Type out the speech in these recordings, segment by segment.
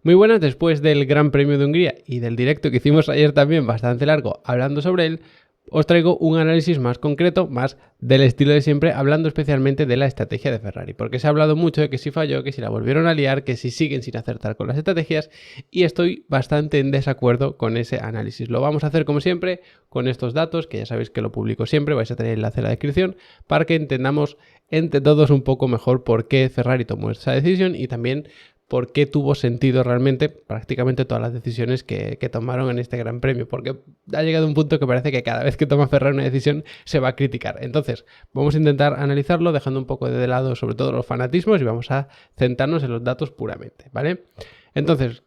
Muy buenas, después del Gran Premio de Hungría y del directo que hicimos ayer también bastante largo hablando sobre él, os traigo un análisis más concreto, más del estilo de siempre, hablando especialmente de la estrategia de Ferrari, porque se ha hablado mucho de que si falló, que si la volvieron a liar, que si siguen sin acertar con las estrategias, y estoy bastante en desacuerdo con ese análisis. Lo vamos a hacer como siempre con estos datos, que ya sabéis que lo publico siempre, vais a tener el enlace en la descripción, para que entendamos entre todos un poco mejor por qué Ferrari tomó esa decisión y también por qué tuvo sentido realmente prácticamente todas las decisiones que tomaron en este Gran Premio, porque ha llegado un punto que parece que cada vez que toma Ferrari una decisión se va a criticar. Entonces, vamos a intentar analizarlo dejando un poco de lado sobre todo los fanatismos y vamos a centrarnos en los datos puramente, ¿vale? Entonces,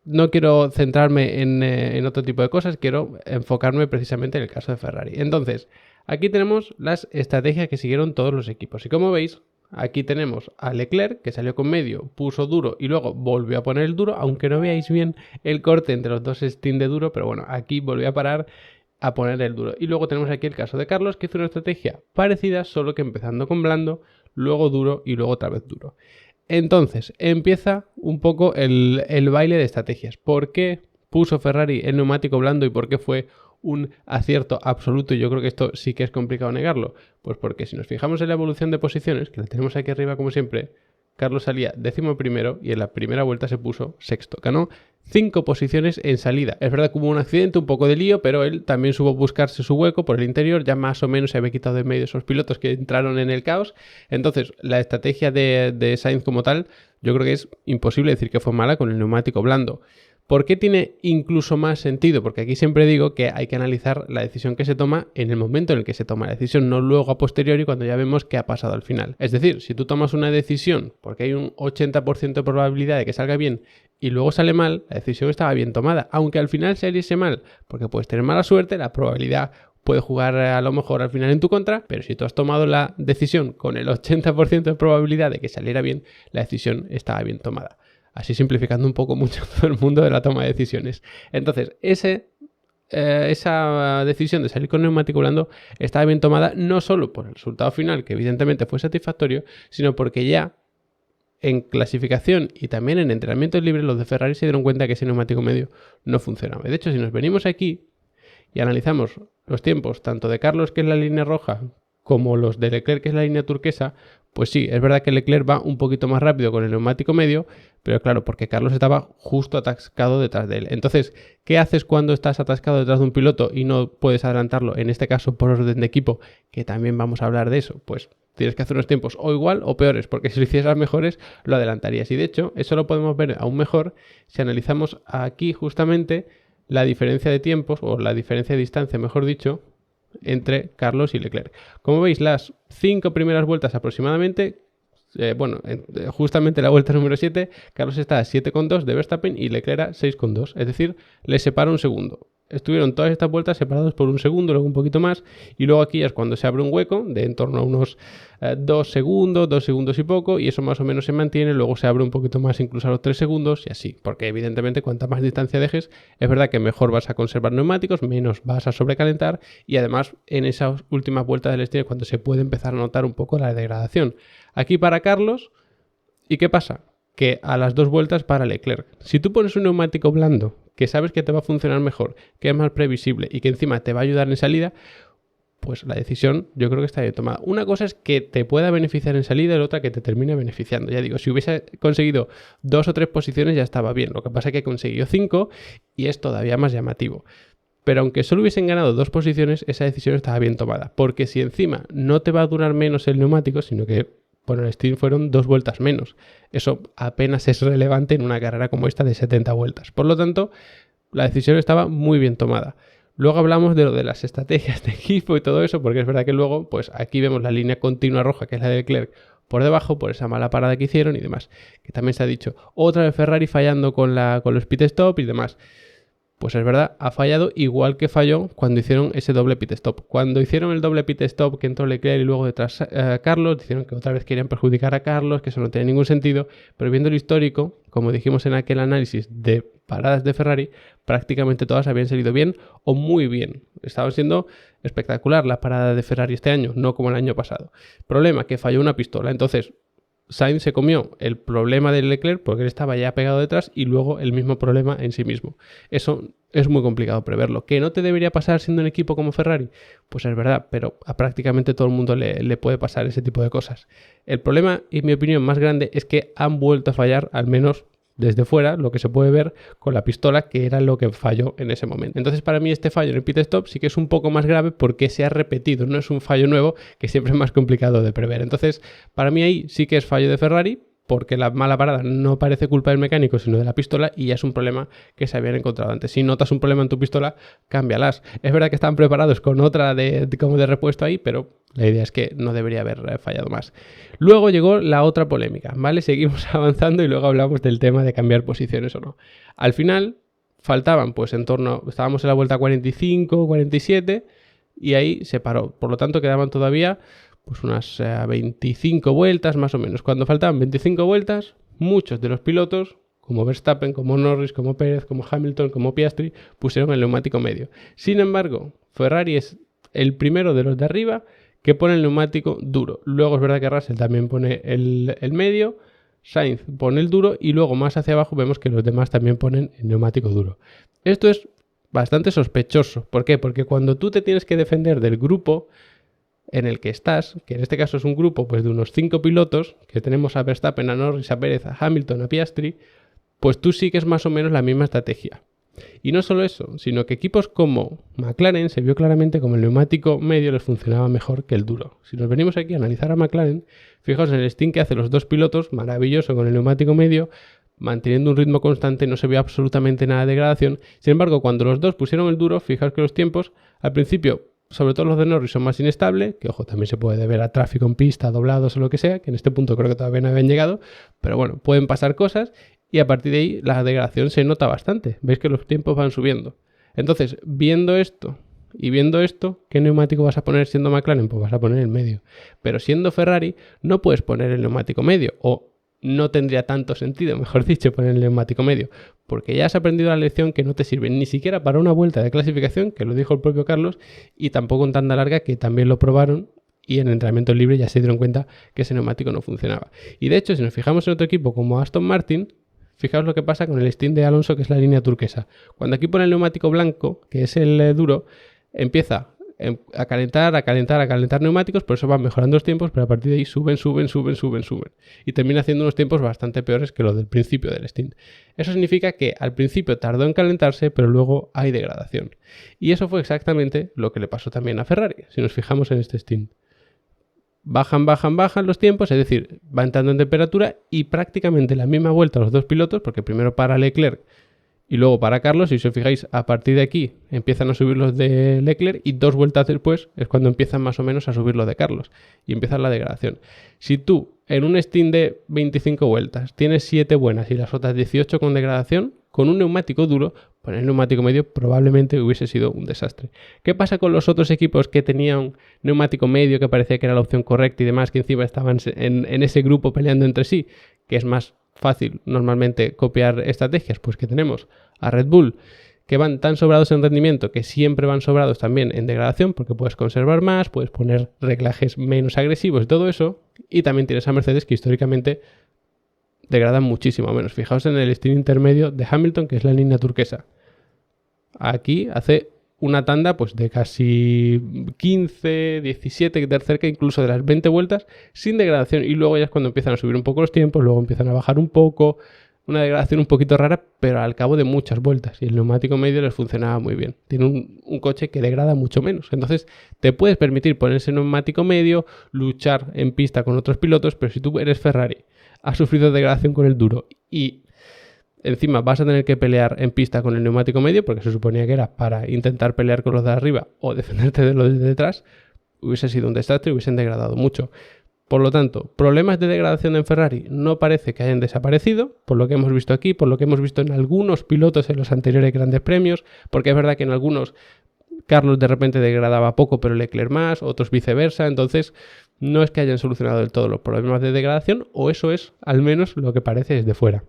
no quiero centrarme en otro tipo de cosas, quiero enfocarme precisamente en el caso de Ferrari. Entonces, aquí tenemos las estrategias que siguieron todos los equipos y como veis, aquí tenemos a Leclerc, que salió con medio, puso duro y luego volvió a poner el duro, aunque no veáis bien el corte entre los dos stints de duro, pero bueno, aquí volvió a parar a poner el duro. Y luego tenemos aquí el caso de Carlos, que hizo una estrategia parecida, solo que empezando con blando, luego duro y luego otra vez duro. Entonces, empieza un poco el baile de estrategias. ¿Por qué puso Ferrari el neumático blando y por qué fue un acierto absoluto? Y yo creo que esto sí que es complicado negarlo. Pues porque si nos fijamos en la evolución de posiciones, que la tenemos aquí arriba como siempre, Carlos salía 11º y en la primera vuelta se puso sexto. Ganó 5 posiciones en salida. Es verdad que hubo un accidente, un poco de lío, pero él también supo buscarse su hueco por el interior. Ya más o menos se había quitado de medio esos pilotos que entraron en el caos. Entonces, la estrategia de Sainz como tal, yo creo que es imposible decir que fue mala con el neumático blando. ¿Por qué tiene incluso más sentido? Porque aquí siempre digo que hay que analizar la decisión que se toma en el momento en el que se toma la decisión, no luego a posteriori cuando ya vemos qué ha pasado al final. Es decir, si tú tomas una decisión porque hay un 80% de probabilidad de que salga bien y luego sale mal, la decisión estaba bien tomada. Aunque al final saliese mal, porque puedes tener mala suerte, la probabilidad puede jugar a lo mejor al final en tu contra, pero si tú has tomado la decisión con el 80% de probabilidad de que saliera bien, la decisión estaba bien tomada. Así simplificando un poco mucho todo el mundo de la toma de decisiones. Entonces, esa decisión de salir con neumático blando estaba bien tomada no solo por el resultado final, que evidentemente fue satisfactorio, sino porque ya en clasificación y también en entrenamientos libres los de Ferrari se dieron cuenta que ese neumático medio no funcionaba. De hecho, si nos venimos aquí y analizamos los tiempos tanto de Carlos, que es la línea roja, como los de Leclerc, que es la línea turquesa, pues sí, es verdad que Leclerc va un poquito más rápido con el neumático medio, pero claro, porque Carlos estaba justo atascado detrás de él. Entonces, ¿qué haces cuando estás atascado detrás de un piloto y no puedes adelantarlo? En este caso, por orden de equipo, que también vamos a hablar de eso, pues tienes que hacer unos tiempos o igual o peores, porque si lo hicieras mejores, lo adelantarías. Y de hecho, eso lo podemos ver aún mejor si analizamos aquí justamente la diferencia de tiempos, o la diferencia de distancia, mejor dicho, entre Carlos y Leclerc. Como veis, las 5 primeras vueltas aproximadamente, justamente la vuelta número 7, Carlos está a 7,2 de Verstappen y Leclerc a 6,2, es decir, le separa un segundo. Estuvieron todas estas vueltas separados por un segundo, luego un poquito más, y luego aquí es cuando se abre un hueco de en torno a unos 2 segundos y poco, y eso más o menos se mantiene, luego se abre un poquito más incluso a los 3 segundos y así, porque evidentemente cuanta más distancia dejes, es verdad que mejor vas a conservar neumáticos, menos vas a sobrecalentar, y además en esas últimas vueltas del estilo es cuando se puede empezar a notar un poco la degradación. Aquí para Carlos, ¿y qué pasa? Que a las 2 vueltas para Leclerc. Si tú pones un neumático blando, que sabes que te va a funcionar mejor, que es más previsible y que encima te va a ayudar en salida, pues la decisión yo creo que está bien tomada. Una cosa es que te pueda beneficiar en salida y la otra que te termine beneficiando. Ya digo, si hubiese conseguido 2 o 3 posiciones ya estaba bien. Lo que pasa es que consiguió 5 y es todavía más llamativo. Pero aunque solo hubiesen ganado 2 posiciones, esa decisión estaba bien tomada. Porque si encima no te va a durar menos el neumático, sino que por el stint fueron 2 vueltas menos. Eso apenas es relevante en una carrera como esta de 70 vueltas. Por lo tanto, la decisión estaba muy bien tomada. Luego hablamos de lo de las estrategias de equipo y todo eso, porque es verdad que luego, pues aquí vemos la línea continua roja, que es la de Leclerc, por debajo, por esa mala parada que hicieron y demás. Que también se ha dicho, otra vez Ferrari fallando con los pit stop y demás. Pues es verdad, ha fallado igual que falló cuando hicieron ese doble pit stop. Cuando hicieron el doble pit stop que entró Leclerc y luego detrás Carlos, dijeron que otra vez querían perjudicar a Carlos, que eso no tiene ningún sentido, pero viendo el histórico, como dijimos en aquel análisis de paradas de Ferrari, prácticamente todas habían salido bien o muy bien. Estaban siendo espectacular la parada de Ferrari este año, no como el año pasado. Problema, que falló una pistola, entonces Sainz se comió el problema de Leclerc porque él estaba ya pegado detrás y luego el mismo problema en sí mismo. Eso es muy complicado preverlo. ¿Que no te debería pasar siendo un equipo como Ferrari? Pues es verdad, pero a prácticamente todo el mundo le puede pasar ese tipo de cosas. El problema, en mi opinión, más grande es que han vuelto a fallar, al menos desde fuera, lo que se puede ver con la pistola, que era lo que falló en ese momento. Entonces, para mí este fallo en el pit stop sí que es un poco más grave porque se ha repetido, no es un fallo nuevo, que siempre es más complicado de prever. Entonces, para mí ahí sí que es fallo de Ferrari, porque la mala parada no parece culpa del mecánico, sino de la pistola, y ya es un problema que se habían encontrado antes. Si notas un problema en tu pistola, cámbialas. Es verdad que estaban preparados con otra como de repuesto ahí, pero la idea es que no debería haber fallado más. Luego llegó la otra polémica, ¿vale? Seguimos avanzando y luego hablamos del tema de cambiar posiciones o no. Al final faltaban, pues estábamos en la vuelta 45, 47, y ahí se paró. Por lo tanto, quedaban todavía pues unas 25 vueltas más o menos. Cuando faltaban 25 vueltas, muchos de los pilotos, como Verstappen, como Norris, como Pérez, como Hamilton, como Piastri, pusieron el neumático medio. Sin embargo, Ferrari es el primero de los de arriba que pone el neumático duro. Luego es verdad que Russell también pone el medio, Sainz pone el duro y luego más hacia abajo vemos que los demás también ponen el neumático duro. Esto es bastante sospechoso. ¿Por qué? Porque cuando tú te tienes que defender del grupo en el que estás, que en este caso es un grupo pues de unos 5 pilotos, que tenemos a Verstappen, a Norris, a Pérez, a Hamilton, a Piastri, pues tú sigues más o menos la misma estrategia. Y no solo eso, sino que equipos como McLaren se vio claramente como el neumático medio les funcionaba mejor que el duro. Si nos venimos aquí a analizar a McLaren, fijaos en el stint que hace los dos pilotos, maravilloso con el neumático medio, manteniendo un ritmo constante, no se vio absolutamente nada de degradación. Sin embargo, cuando los dos pusieron el duro, fijaos que los tiempos, al principio, sobre todo los de Norris, son más inestables, que ojo, también se puede deber a tráfico en pista, doblados o lo que sea, que en este punto creo que todavía no habían llegado, pero bueno, pueden pasar cosas y a partir de ahí la degradación se nota bastante. Veis que los tiempos van subiendo. Entonces, viendo esto y viendo esto, ¿qué neumático vas a poner siendo McLaren? Pues vas a poner el medio. Pero siendo Ferrari, no puedes poner el neumático medio, o no tendría tanto sentido, mejor dicho, poner el neumático medio, porque ya has aprendido la lección que no te sirve ni siquiera para una vuelta de clasificación, que lo dijo el propio Carlos, y tampoco en tanda larga, que también lo probaron, y en el entrenamiento libre ya se dieron cuenta que ese neumático no funcionaba. Y de hecho, si nos fijamos en otro equipo como Aston Martin, fijaos lo que pasa con el stint de Alonso, que es la línea turquesa. Cuando aquí pone el neumático blanco, que es el duro, empieza a calentar neumáticos, por eso van mejorando los tiempos, pero a partir de ahí suben. Y termina haciendo unos tiempos bastante peores que los del principio del stint. Eso significa que al principio tardó en calentarse, pero luego hay degradación. Y eso fue exactamente lo que le pasó también a Ferrari, si nos fijamos en este stint. Bajan los tiempos, es decir, va entrando en temperatura y prácticamente la misma vuelta los dos pilotos, porque primero para Leclerc y luego para Carlos, y si os fijáis, a partir de aquí empiezan a subir los de Leclerc y 2 vueltas después es cuando empiezan más o menos a subir los de Carlos y empieza la degradación. Si tú en un stint de 25 vueltas tienes 7 buenas y las otras 18 con degradación, con un neumático duro, poner el neumático medio probablemente hubiese sido un desastre. ¿Qué pasa con los otros equipos que tenían neumático medio, que parecía que era la opción correcta y demás, que encima estaban en ese grupo peleando entre sí, que es más fácil normalmente copiar estrategias? Pues que tenemos a Red Bull, que van tan sobrados en rendimiento que siempre van sobrados también en degradación, porque puedes conservar más, puedes poner reglajes menos agresivos y todo eso, y también tienes a Mercedes, que históricamente degradan muchísimo menos. Fijaos en el stint intermedio de Hamilton, que es la línea turquesa. Aquí hace una tanda pues de casi 15, 17, cerca incluso de las 20 vueltas sin degradación, y luego ya es cuando empiezan a subir un poco los tiempos, luego empiezan a bajar un poco, una degradación un poquito rara, pero al cabo de muchas vueltas, y el neumático medio les funcionaba muy bien. Tiene un coche que degrada mucho menos, entonces te puedes permitir poner ese neumático medio, luchar en pista con otros pilotos, pero si tú eres Ferrari, has sufrido degradación con el duro y encima vas a tener que pelear en pista con el neumático medio, porque se suponía que era para intentar pelear con los de arriba o defenderte de los de detrás, hubiese sido un desastre y hubiesen degradado mucho. Por lo tanto, problemas de degradación en Ferrari no parece que hayan desaparecido, por lo que hemos visto aquí, por lo que hemos visto en algunos pilotos en los anteriores grandes premios, porque es verdad que en algunos Carlos de repente degradaba poco, pero Leclerc más, otros viceversa, entonces no es que hayan solucionado del todo los problemas de degradación, o eso es al menos lo que parece desde fuera.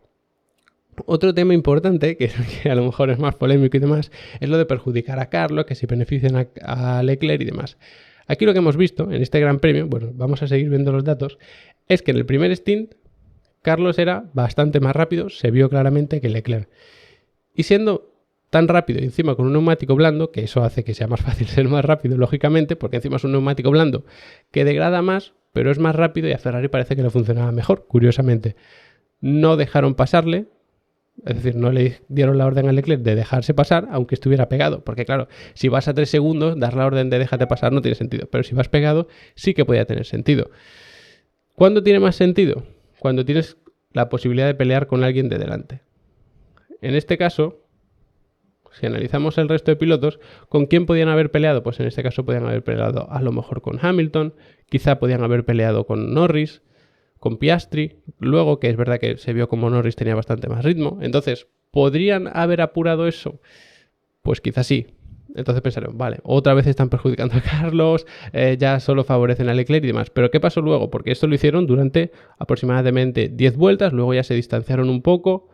Otro tema importante, que a lo mejor es más polémico y demás, es lo de perjudicar a Carlos, que si benefician a Leclerc y demás. Aquí lo que hemos visto en este Gran Premio, bueno, vamos a seguir viendo los datos, es que en el primer stint Carlos era bastante más rápido, se vio claramente que Leclerc. Y siendo tan rápido y encima con un neumático blando, que eso hace que sea más fácil ser más rápido, lógicamente, porque encima es un neumático blando que degrada más, pero es más rápido y a Ferrari parece que le funcionaba mejor, curiosamente. No dejaron pasarle, es decir, no le dieron la orden a Leclerc de dejarse pasar, aunque estuviera pegado, porque claro, si vas a 3 segundos, dar la orden de déjate pasar no tiene sentido, pero si vas pegado sí que podía tener sentido. ¿Cuándo tiene más sentido? Cuando tienes la posibilidad de pelear con alguien de delante. En este caso, si analizamos el resto de pilotos, ¿con quién podían haber peleado? Pues en este caso podían haber peleado a lo mejor con Hamilton, quizá podían haber peleado con Norris, con Piastri, luego que es verdad que se vio como Norris tenía bastante más ritmo, entonces, ¿podrían haber apurado eso? Pues quizás sí. Entonces pensaron, vale, otra vez están perjudicando a Carlos, ya solo favorecen a Leclerc y demás. Pero ¿qué pasó luego? Porque esto lo hicieron durante aproximadamente 10 vueltas, luego ya se distanciaron un poco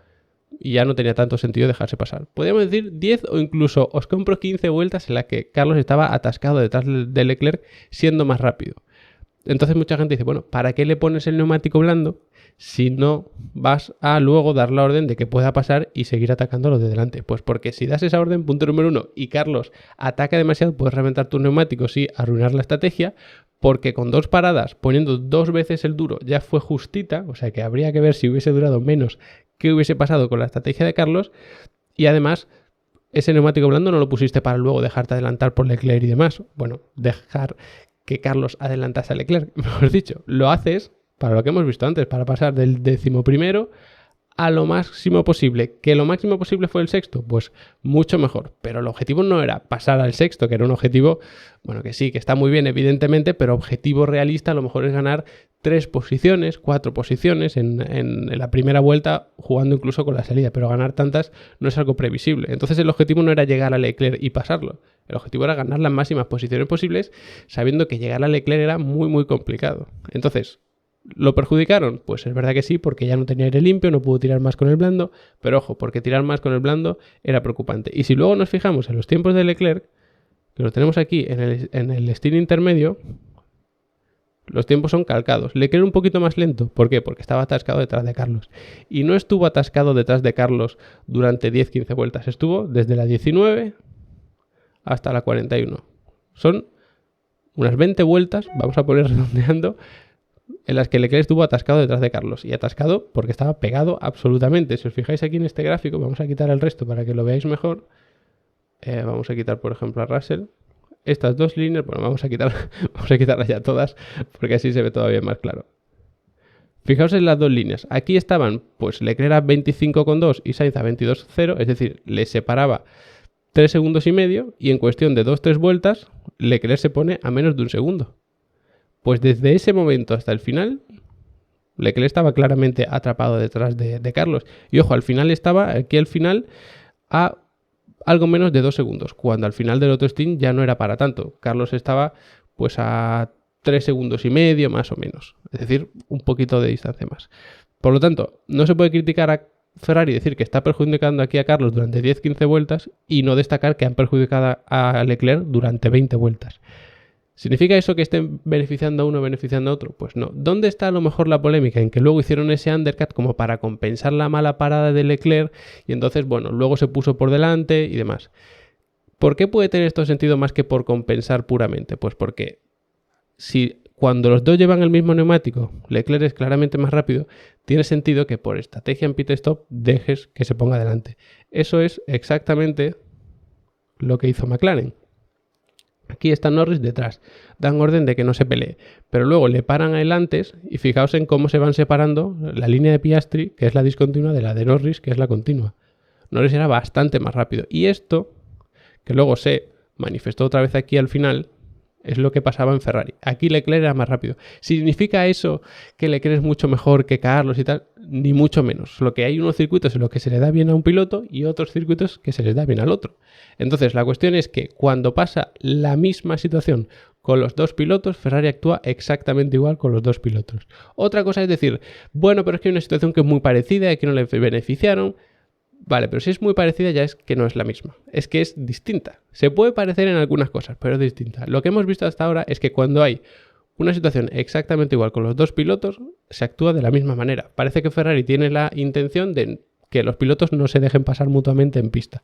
y ya no tenía tanto sentido dejarse pasar. Podríamos decir 10 o incluso os compro 15 vueltas en las que Carlos estaba atascado detrás de Leclerc siendo más rápido. Entonces mucha gente dice, bueno, ¿para qué le pones el neumático blando si no vas a luego dar la orden de que pueda pasar y seguir atacando a los de delante? Pues porque si das esa orden, punto número 1, y Carlos ataca demasiado, puedes reventar tus neumáticos y arruinar la estrategia, porque con 2 paradas, poniendo 2 veces el duro, ya fue justita, o sea que habría que ver si hubiese durado menos qué hubiese pasado con la estrategia de Carlos, y además ese neumático blando no lo pusiste para luego dejarte adelantar por Leclerc y demás. Bueno, dejar que Carlos adelantase a Leclerc, mejor dicho, lo haces para lo que hemos visto antes, para pasar del 11º a lo máximo posible. ¿Que lo máximo posible fue el 6º? Pues mucho mejor, pero el objetivo no era pasar al 6º, que era un objetivo, bueno, que sí, que está muy bien evidentemente, pero objetivo realista a lo mejor es ganar 3 posiciones, 4 posiciones en la primera vuelta, jugando incluso con la salida, pero ganar tantas no es algo previsible. Entonces el objetivo no era llegar a Leclerc y pasarlo, el objetivo era ganar las máximas posiciones posibles, sabiendo que llegar a Leclerc era muy muy complicado. Entonces, ¿lo perjudicaron? Pues es verdad que sí, porque ya no tenía aire limpio, no pudo tirar más con el blando, pero ojo, porque tirar más con el blando era preocupante. Y si luego nos fijamos en los tiempos de Leclerc, que lo tenemos aquí en el stint intermedio, los tiempos son calcados. Leclerc un poquito más lento. ¿Por qué? Porque estaba atascado detrás de Carlos. Y no estuvo atascado detrás de Carlos durante 10-15 vueltas. Estuvo desde la 19 hasta la 41. Son unas 20 vueltas, vamos a poner redondeando, en las que Leclerc estuvo atascado detrás de Carlos. Y atascado porque estaba pegado absolutamente. Si os fijáis aquí en este gráfico, vamos a quitar el resto para que lo veáis mejor. Vamos a quitar, por ejemplo, a Russell. Estas 2 líneas, bueno, vamos a quitarlas ya todas, porque así se ve todavía más claro. Fijaos en las 2 líneas. Aquí estaban, pues Leclerc a 25,2 y Sainz a 22,0, es decir, le separaba 3 segundos y medio, y en cuestión de 2-3 vueltas, Leclerc se pone a menos de 1 segundo. Pues desde ese momento hasta el final, Leclerc estaba claramente atrapado detrás de Carlos. Y ojo, al final estaba, aquí al final, a algo menos de 2 segundos, cuando al final del otro stint ya no era para tanto. Carlos estaba pues a 3 segundos y medio más o menos, es decir, un poquito de distancia más. Por lo tanto, no se puede criticar a Ferrari y decir que está perjudicando aquí a Carlos durante 10-15 vueltas y no destacar que han perjudicado a Leclerc durante 20 vueltas. ¿Significa eso que estén beneficiando a uno o beneficiando a otro? Pues no. ¿Dónde está a lo mejor la polémica? En que luego hicieron ese undercut como para compensar la mala parada de Leclerc y entonces, bueno, luego se puso por delante y demás. ¿Por qué puede tener esto sentido más que por compensar puramente? Pues porque si cuando los dos llevan el mismo neumático, Leclerc es claramente más rápido, tiene sentido que por estrategia en pit stop dejes que se ponga delante. Eso es exactamente lo que hizo McLaren. Aquí está Norris detrás, dan orden de que no se pelee, pero luego le paran a él antes y fijaos en cómo se van separando la línea de Piastri, que es la discontinua, de la de Norris, que es la continua. Norris era bastante más rápido y esto, que luego se manifestó otra vez aquí al final, es lo que pasaba en Ferrari. Aquí Leclerc era más rápido. ¿Significa eso que Leclerc es mucho mejor que Carlos y tal? Ni mucho menos. Lo que hay unos circuitos en los que se le da bien a un piloto y otros circuitos que se les da bien al otro. Entonces la cuestión es que cuando pasa la misma situación con los dos pilotos, Ferrari actúa exactamente igual con los dos pilotos. Otra cosa es decir, bueno, pero es que hay una situación que es muy parecida y que no le beneficiaron. Vale, pero si es muy parecida ya es que no es la misma. Es que es distinta. Se puede parecer en algunas cosas, pero es distinta. Lo que hemos visto hasta ahora es que cuando hay una situación exactamente igual con los dos pilotos, se actúa de la misma manera. Parece que Ferrari tiene la intención de que los pilotos no se dejen pasar mutuamente en pista.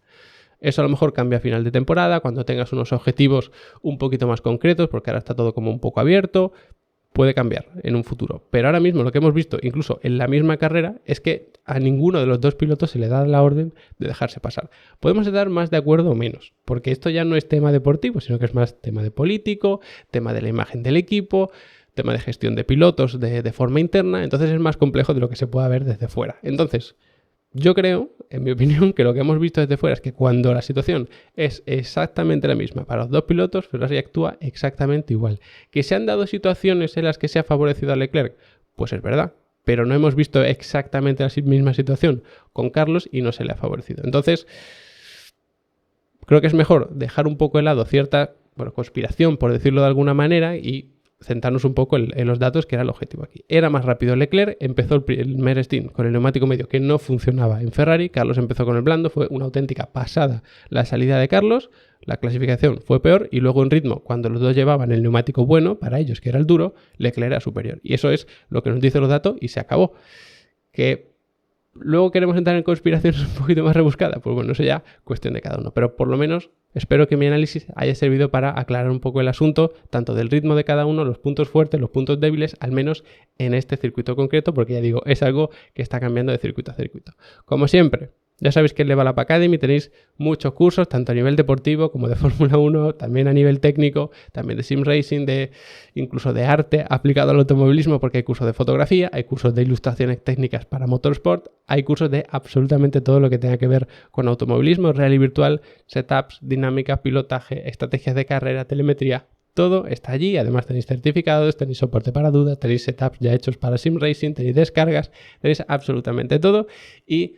Eso a lo mejor cambia a final de temporada, cuando tengas unos objetivos un poquito más concretos, porque ahora está todo como un poco abierto. Puede cambiar en un futuro. Pero ahora mismo lo que hemos visto, incluso en la misma carrera, es que a ninguno de los dos pilotos se le da la orden de dejarse pasar. Podemos estar más de acuerdo o menos, porque esto ya no es tema deportivo, sino que es más tema de político, tema de la imagen del equipo, tema de gestión de pilotos de forma interna, entonces es más complejo de lo que se pueda ver desde fuera. Entonces, yo creo, en mi opinión, que lo que hemos visto desde fuera es que cuando la situación es exactamente la misma para los dos pilotos, Ferrari actúa exactamente igual. ¿Que se han dado situaciones en las que se ha favorecido a Leclerc? Pues es verdad, pero no hemos visto exactamente la misma situación con Carlos y no se le ha favorecido. Entonces, creo que es mejor dejar un poco de lado cierta conspiración, por decirlo de alguna manera, y centrarnos un poco en los datos, que era el objetivo aquí. Era más rápido Leclerc, empezó el primer stint con el neumático medio que no funcionaba en Ferrari, Carlos empezó con el blando, fue una auténtica pasada la salida de Carlos, la clasificación fue peor y luego en ritmo, cuando los dos llevaban el neumático bueno, para ellos que era el duro, Leclerc era superior. Y eso es lo que nos dicen los datos y se acabó. Que luego queremos entrar en conspiraciones un poquito más rebuscadas, pues bueno, eso ya cuestión de cada uno, pero por lo menos espero que mi análisis haya servido para aclarar un poco el asunto, tanto del ritmo de cada uno, los puntos fuertes, los puntos débiles, al menos en este circuito concreto, porque ya digo, es algo que está cambiando de circuito a circuito. Como siempre, ya sabéis que en Level Up Academy tenéis muchos cursos, tanto a nivel deportivo como de Fórmula 1, también a nivel técnico, también de sim racing, incluso de arte aplicado al automovilismo, porque hay cursos de fotografía, hay cursos de ilustraciones técnicas para motorsport, hay cursos de absolutamente todo lo que tenga que ver con automovilismo, realidad virtual, setups, dinámica, pilotaje, estrategias de carrera, telemetría. Todo está allí, además tenéis certificados, tenéis soporte para dudas, tenéis setups ya hechos para sim racing, tenéis descargas, tenéis absolutamente todo y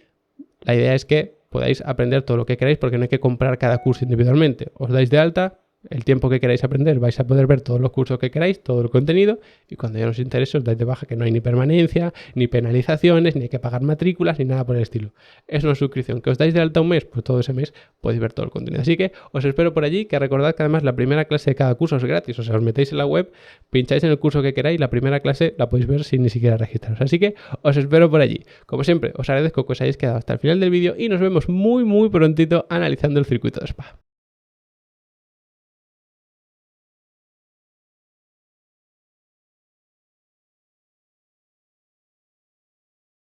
la idea es que podáis aprender todo lo que queráis porque no hay que comprar cada curso individualmente. Os dais de alta, el tiempo que queráis aprender vais a poder ver todos los cursos que queráis, todo el contenido y cuando ya os interese os dais de baja, que no hay ni permanencia, ni penalizaciones, ni hay que pagar matrículas, ni nada por el estilo. Es una suscripción que os dais de alta un mes, pues todo ese mes podéis ver todo el contenido. Así que os espero por allí, que recordad que además la primera clase de cada curso es gratis, o sea, os metéis en la web, pincháis en el curso que queráis, la primera clase la podéis ver sin ni siquiera registraros. Así que os espero por allí. Como siempre, os agradezco que os hayáis quedado hasta el final del vídeo y nos vemos muy prontito analizando el circuito de Spa.